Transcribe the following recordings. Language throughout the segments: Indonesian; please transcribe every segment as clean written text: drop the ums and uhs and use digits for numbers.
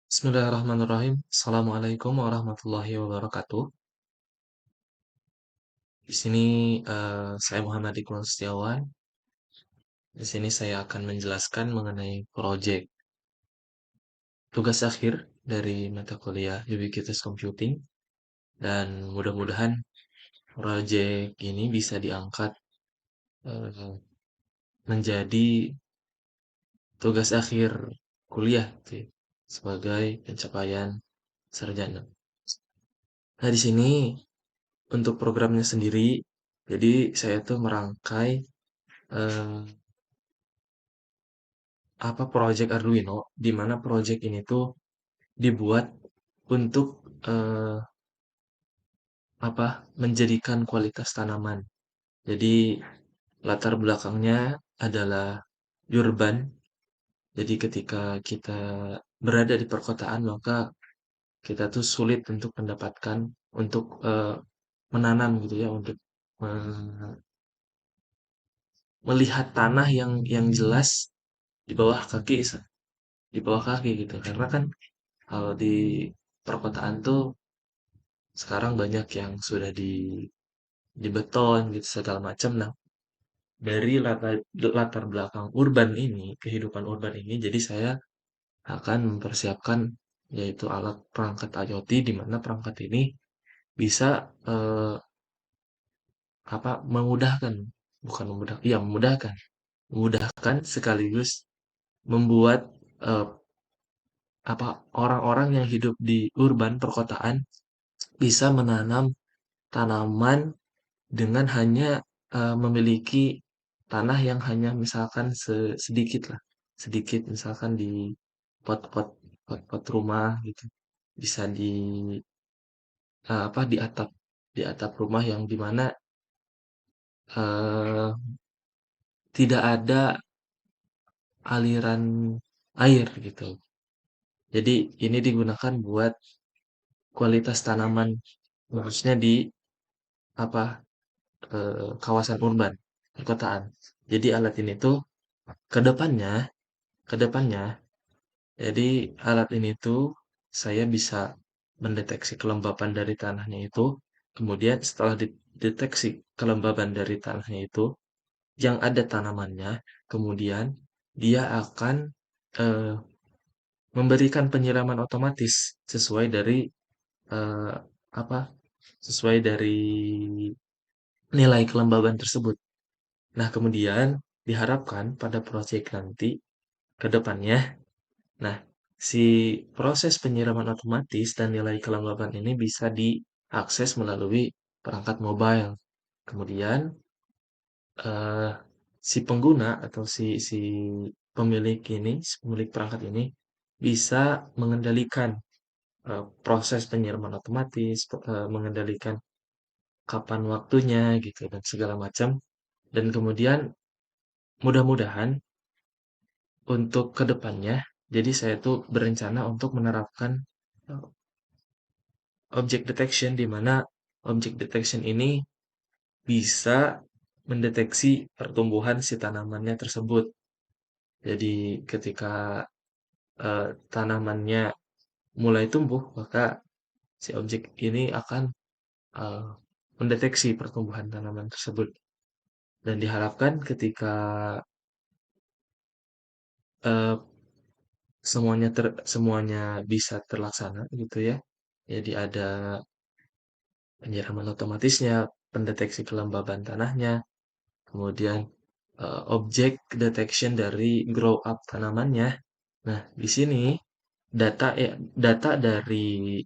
Bismillahirrahmanirrahim. Assalamualaikum warahmatullahi wabarakatuh. Di sini saya Muhammad Iqbal Setiawan. Di sini saya akan menjelaskan mengenai proyek tugas akhir dari mata kuliah Ubiquitous Computing dan mudah-mudahan proyek ini bisa diangkat eh, menjadi tugas akhir kuliah gitu ya, sebagai pencapaian sarjana. Nah, di sini untuk programnya sendiri, jadi saya tuh merangkai eh, apa project Arduino, di mana project ini tuh dibuat untuk eh, apa menjadikan kualitas tanaman. Jadi latar belakangnya adalah urban. Jadi ketika kita berada di perkotaan, maka kita tuh sulit untuk mendapatkan untuk menanam gitu ya, untuk melihat tanah yang jelas di bawah kaki di bawah kaki gitu. Karena kan kalau di perkotaan tuh sekarang banyak yang sudah di beton gitu segala macam. Nah, dari latar belakang urban ini, kehidupan urban ini, jadi saya akan mempersiapkan yaitu alat perangkat IoT di mana perangkat ini bisa apa memudahkan, bukan memudah, iya memudahkan, memudahkan sekaligus membuat eh, apa orang-orang yang hidup di urban perkotaan bisa menanam tanaman dengan hanya memiliki tanah yang hanya misalkan sedikit lah, sedikit misalkan di pot-pot rumah gitu, bisa di apa di atap rumah yang dimana eh, tidak ada aliran air gitu. Jadi ini digunakan buat kualitas tanaman khususnya di apa kawasan urban, perkotaan. Jadi alat ini tuh ke depannya, ke depannya, jadi alat ini tuh saya bisa mendeteksi kelembapan dari tanahnya itu, kemudian setelah dideteksi kelembaban dari tanahnya itu, yang ada tanamannya, kemudian dia akan eh, memberikan penyiraman otomatis sesuai dari eh, apa? Sesuai dari nilai kelembaban tersebut. Nah, kemudian diharapkan pada proyek nanti ke depannya, nah, si proses penyiraman otomatis dan nilai kelembaban ini bisa diakses melalui perangkat mobile. Kemudian, eh, si pengguna atau si pemilik ini, si pemilik perangkat ini bisa mengendalikan proses penyiraman otomatis, mengendalikan kapan waktunya gitu dan segala macam. Dan kemudian mudah-mudahan untuk kedepannya, jadi saya tuh berencana untuk menerapkan uh, object detection di mana object detection ini bisa mendeteksi pertumbuhan si tanamannya tersebut. Jadi ketika tanamannya mulai tumbuh, maka si objek ini akan uh, mendeteksi pertumbuhan tanaman tersebut. Dan diharapkan ketika uh, semuanya bisa terlaksana gitu ya. Jadi ada penyiraman otomatisnya, pendeteksi kelembaban tanahnya, kemudian objek detection dari grow up tanamannya. Nah, di sini data dari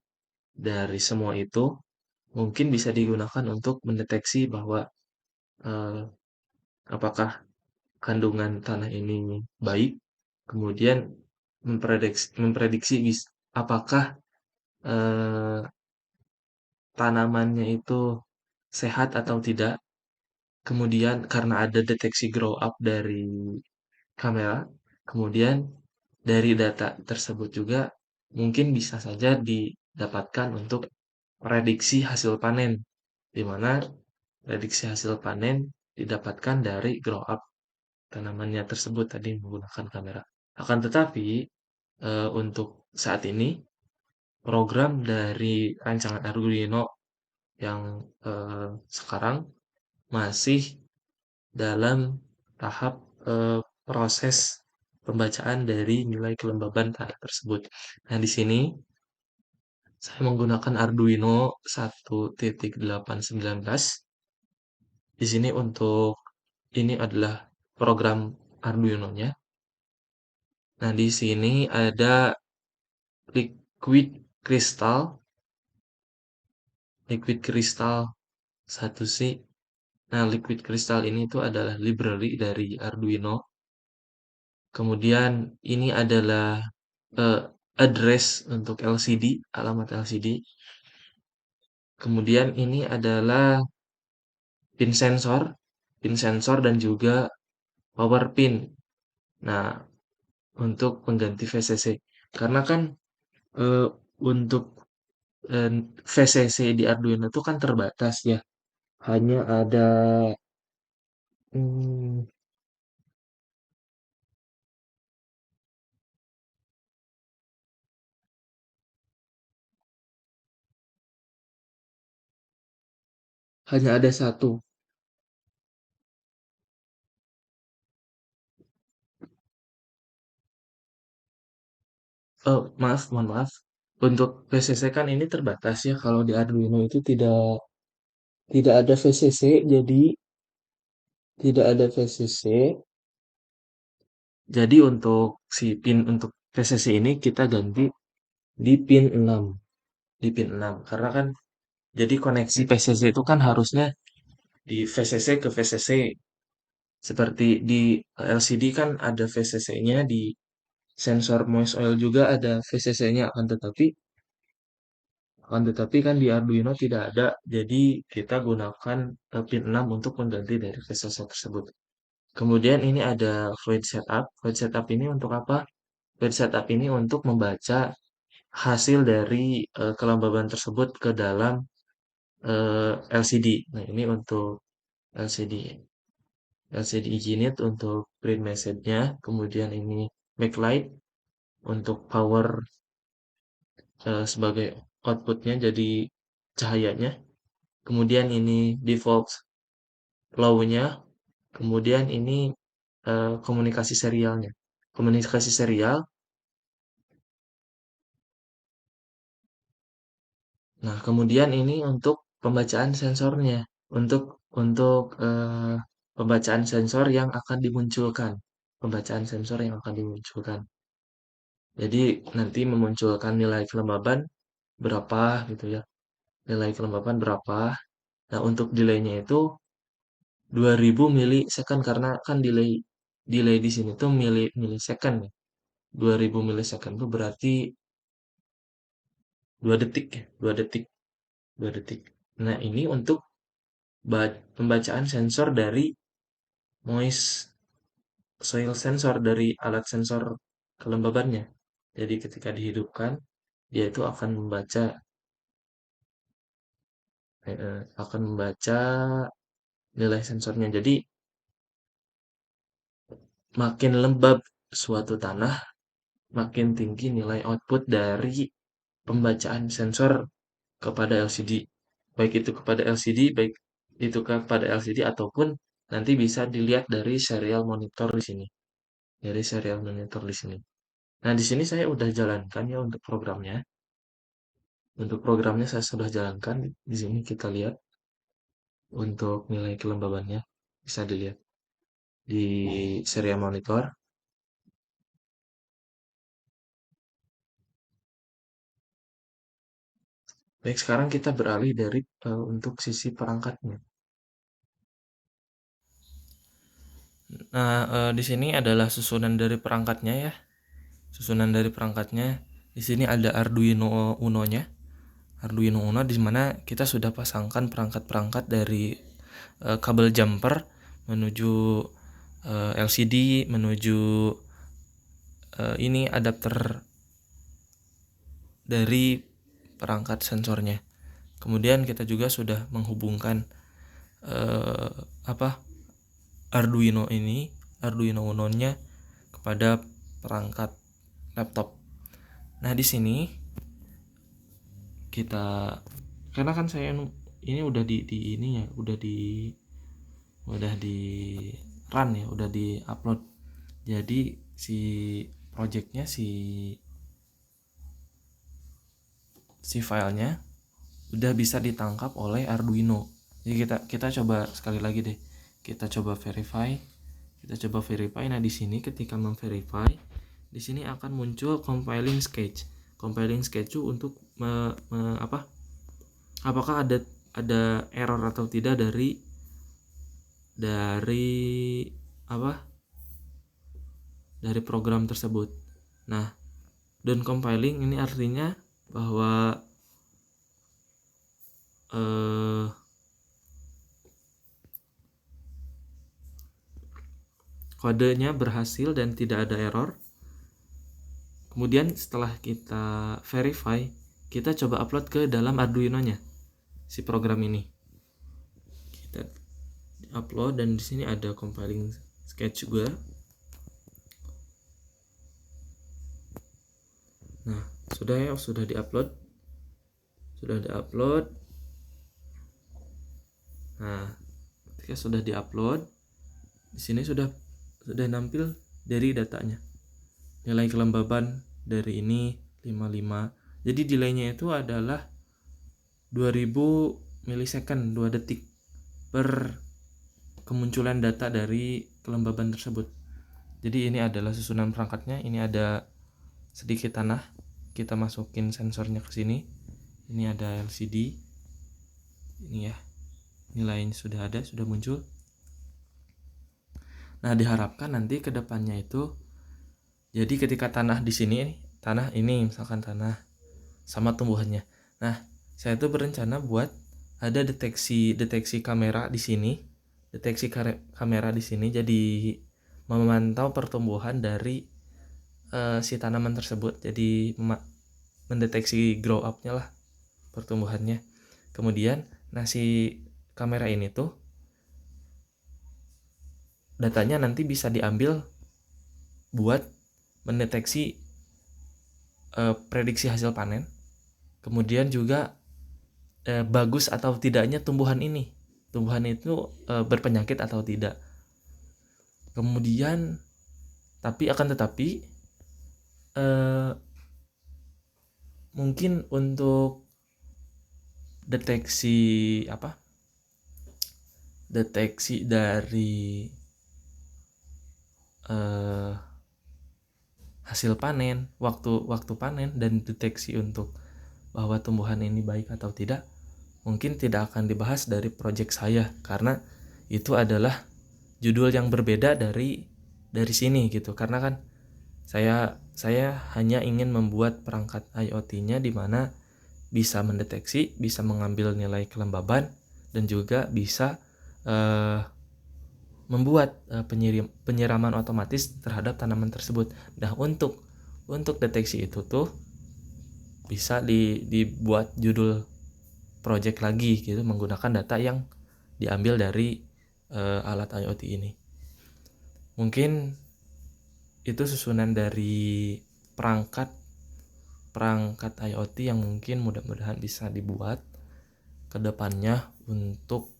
semua itu mungkin bisa digunakan untuk mendeteksi bahwa eh, apakah kandungan tanah ini baik, kemudian memprediksi apakah eh, tanamannya itu sehat atau tidak. Kemudian karena ada deteksi grow up dari kamera, kemudian dari data tersebut juga mungkin bisa saja didapatkan untuk prediksi hasil panen, di mana prediksi hasil panen didapatkan dari grow up tanamannya tersebut tadi menggunakan kamera. Akan tetapi untuk saat ini program dari rancangan Arduino yang sekarang masih dalam tahap proses pembacaan dari nilai kelembaban tersebut. Nah, di sini saya menggunakan Arduino 1.819. Di sini untuk ini adalah program Arduino-nya. Nah, di sini ada liquid crystal, liquid crystal satu c. Nah, liquid crystal ini itu adalah library dari Arduino. Kemudian ini adalah eh, address untuk LCD, alamat LCD. Kemudian ini adalah pin sensor dan juga power pin. Nah, untuk pengganti VCC. Karena kan eh, untuk VCC di Arduino itu kan terbatas ya. Hanya ada hmm, hanya ada satu. Oh, maaf, mohon maaf. Untuk VCC kan ini terbatas ya. Kalau di Arduino itu tidak ada VCC, jadi tidak ada VCC. Jadi untuk si pin untuk VCC ini kita ganti di pin 6. Di pin 6. Karena kan jadi koneksi VCC itu kan harusnya di VCC ke VCC. Seperti di LCD kan ada VCC-nya, di sensor moist oil juga ada VCC-nya, akan tetapi kan di Arduino tidak ada, jadi kita gunakan pin 6 untuk mengganti dari VCC tersebut. Kemudian ini ada void setup. Void setup ini untuk apa? Void setup ini untuk membaca hasil dari kelembaban tersebut ke dalam LCD. Nah, ini untuk LCD. LCD unit untuk print message-nya. Kemudian ini backlight untuk power sebagai outputnya, jadi cahayanya. Kemudian ini default low-nya. Kemudian ini komunikasi serialnya. Komunikasi serial. Nah, kemudian ini untuk pembacaan sensornya. Untuk pembacaan sensor yang akan dimunculkan. Pembacaan sensor yang akan dimunculkan. Jadi nanti memunculkan nilai kelembaban berapa gitu ya. Nilai kelembaban berapa. Nah, untuk delaynya itu 2000 milisecond karena kan delay delay di sini tuh milisecond ya. 2000 milisecond itu berarti 2 detik ya, 2 detik, 2 detik. Nah, ini untuk pembacaan sensor dari noise soil sensor, dari alat sensor kelembabannya. Jadi ketika dihidupkan, dia itu akan membaca nilai sensornya. Jadi makin lembab suatu tanah, makin tinggi nilai output dari pembacaan sensor kepada LCD. Baik itu kepada LCD, baik itu kepada LCD ataupun nanti bisa dilihat dari serial monitor di sini. Dari serial monitor di sini. Nah, di sini saya udah jalankan ya untuk programnya. Untuk programnya saya sudah jalankan. Di sini kita lihat untuk nilai kelembabannya. Bisa dilihat di serial monitor. Baik, sekarang kita beralih dari untuk sisi perangkatnya. Nah, di sini adalah susunan dari perangkatnya ya. Susunan dari perangkatnya. Di sini ada Arduino Uno-nya. Arduino Uno di mana kita sudah pasangkan perangkat-perangkat dari kabel jumper menuju LCD, menuju ini adapter dari perangkat sensornya. Kemudian kita juga sudah menghubungkan apa Arduino Uno-nya kepada perangkat laptop. Nah, di sini kita, karena kan saya ini udah di ini ya, udah di run ya, udah di upload. Jadi si projectnya, si filenya udah bisa ditangkap oleh Arduino. Jadi kita coba sekali lagi deh. Kita coba verify. Nah, di sini ketika memverify, di sini akan muncul compiling sketch. Compiling sketch itu untuk apakah ada error atau tidak dari program tersebut. Nah, done compiling ini artinya bahwa kodenya berhasil dan tidak ada error. Kemudian setelah kita verify, kita coba upload ke dalam Arduino-nya si program ini. Kita upload dan di sini ada compiling sketch juga. Nah, sudah diupload. Nah, ketika sudah diupload, di sini sudah nampil dari datanya. Nilai kelembaban dari ini 55. Jadi delaynya itu adalah 2000 milisecond, 2 detik per kemunculan data dari kelembaban tersebut. Jadi ini adalah susunan perangkatnya. Ini ada sedikit tanah. Kita masukin sensornya ke sini. Ini ada LCD. Ini ya. Nilainya sudah ada, sudah muncul. Nah, diharapkan nanti ke depannya itu, jadi ketika tanah di sini, tanah ini misalkan tanah sama tumbuhannya. Nah, saya tuh berencana buat ada deteksi kamera di sini. Kamera di sini jadi memantau pertumbuhan dari si tanaman tersebut. Jadi mendeteksi grow up-nya lah, pertumbuhannya. Kemudian si kamera ini tuh datanya nanti bisa diambil buat mendeteksi prediksi hasil panen. Kemudian juga bagus atau tidaknya tumbuhan itu berpenyakit atau tidak. Kemudian tetapi mungkin untuk deteksi dari hasil panen, waktu panen, dan deteksi untuk bahwa tumbuhan ini baik atau tidak, mungkin tidak akan dibahas dari project saya, karena itu adalah judul yang berbeda dari sini gitu. Karena kan saya hanya ingin membuat perangkat IoT-nya di mana bisa mendeteksi, bisa mengambil nilai kelembaban, dan juga bisa membuat penyiraman otomatis terhadap tanaman tersebut. Nah, untuk deteksi itu tuh bisa dibuat judul project lagi gitu, menggunakan data yang diambil dari alat IoT ini. Mungkin itu susunan dari perangkat IoT yang mungkin mudah-mudahan bisa dibuat ke depannya untuk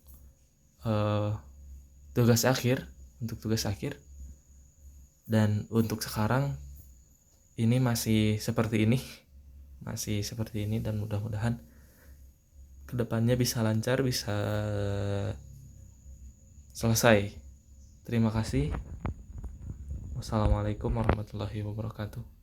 tugas akhir. Dan untuk sekarang ini masih seperti ini dan mudah-mudahan kedepannya bisa lancar, bisa selesai. Terima kasih. Wassalamualaikum warahmatullahi wabarakatuh.